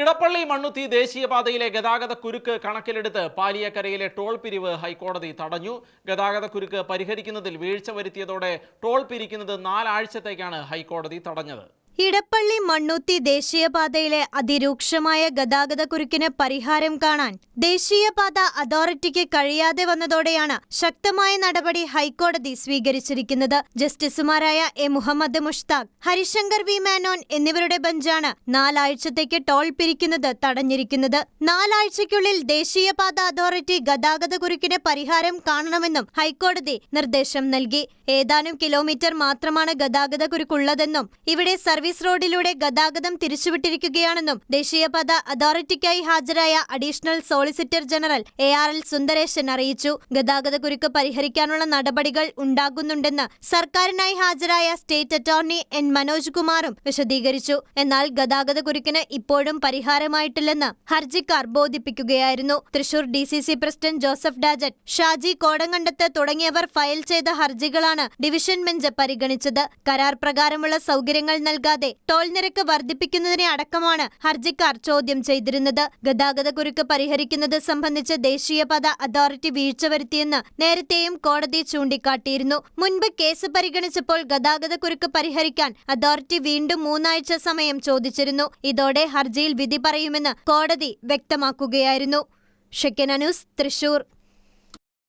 ഇടപ്പള്ളി മണ്ണുത്തി ദേശീയപാതയിലെ ഗതാഗത കുരുക്ക് കണക്കിലെടുത്ത് പാലിയക്കരയിലെ ടോൾ പിരിവ് ഹൈക്കോടതി തടഞ്ഞു. ഗതാഗത കുരുക്ക് പരിഹരിക്കുന്നതിൽ വീഴ്ച വരുത്തിയതോടെ ടോൾ പിരിക്കുന്നത് 4 ആഴ്ചത്തേക്കാണ് ഹൈക്കോടതി തടഞ്ഞത്. ഇടപ്പള്ളി മണ്ണുത്തി ദേശീയപാതയിലെ അതിരൂക്ഷമായ ഗതാഗത കുരുക്കിന് പരിഹാരം കാണാൻ ദേശീയപാത അതോറിറ്റിക്ക് കഴിയാതെ വന്നതോടെയാണ് ശക്തമായ നടപടി ഹൈക്കോടതി സ്വീകരിച്ചിരിക്കുന്നത്. ജസ്റ്റിസുമാരായ എ മുഹമ്മദ് മുഷ്താഖ്, ഹരിശങ്കർ വി മേനോൻ എന്നിവരുടെ ബെഞ്ചാണ് 4 ആഴ്ചത്തേക്ക് ടോൾ പിരിക്കുന്നത് തടഞ്ഞിരിക്കുന്നത്. 4 ആഴ്ചയ്ക്കുള്ളിൽ ദേശീയപാത അതോറിറ്റി ഗതാഗത കുരുക്കിന് പരിഹാരം കാണണമെന്നും ഹൈക്കോടതി നിർദ്ദേശം നൽകി. ഏതാനും കിലോമീറ്റർ മാത്രമാണ് ഗതാഗത കുരുക്കുള്ളതെന്നും ഇവിടെ സർവീസ് റോഡിലൂടെ ഗതാഗതം തിരിച്ചുവിട്ടിരിക്കുകയാണെന്നും ദേശീയപാത അതോറിറ്റിക്കായി ഹാജരായ additional solicitor general ARL Sundaresan അറിയിച്ചു. ഗതാഗത കുരുക്ക് പരിഹരിക്കാനുള്ള നടപടികൾ ഉണ്ടാകുന്നുണ്ടെന്ന് സർക്കാരിനായി ഹാജരായ സ്റ്റേറ്റ് അറ്റോർണി N മനോജ് കുമാറും വിശദീകരിച്ചു. എന്നാൽ ഗതാഗത കുരുക്കിന് ഇപ്പോഴും പരിഹാരമായിട്ടില്ലെന്ന് ഹർജിക്കാർ ബോധിപ്പിക്കുകയായിരുന്നു. തൃശൂർ DCC പ്രസിഡന്റ് ജോസഫ് ഡാജറ്റ്, ഷാജി കോടങ്കണ്ടത്ത് തുടങ്ങിയവർ ഫയൽ ചെയ്ത ഹർജികളാണ് ഡിവിഷൻ ബെഞ്ച് പരിഗണിച്ചത്. കരാർ പ്രകാരമുള്ള സൗകര്യങ്ങൾ നൽകാതെ ടോൾ നിരക്ക് വർദ്ധിപ്പിക്കുന്നതിനെ അടക്കമാണ് ഹർജിക്കാർ ചോദ്യം ചെയ്തിരുന്നത്. ഗതാഗത കുരുക്ക് പരിഹരിക്കുന്നത് സംബന്ധിച്ച് ദേശീയപാത അതോറിറ്റി വീഴ്ച വരുത്തിയെന്ന് നേരത്തെയും കോടതി ചൂണ്ടിക്കാട്ടിയിരുന്നു. മുൻപ് കേസ് പരിഗണിച്ചപ്പോൾ ഗതാഗത കുരുക്ക് പരിഹരിക്കാൻ അതോറിറ്റി വീണ്ടും 3 ആഴ്ച സമയം ചോദിച്ചിരുന്നു. ഇതോടെ ഹർജിയിൽ വിധി പറയുമെന്ന് കോടതി വ്യക്തമാക്കുകയായിരുന്നു. ഷെക്കന ന്യൂസ്, തൃശൂർ.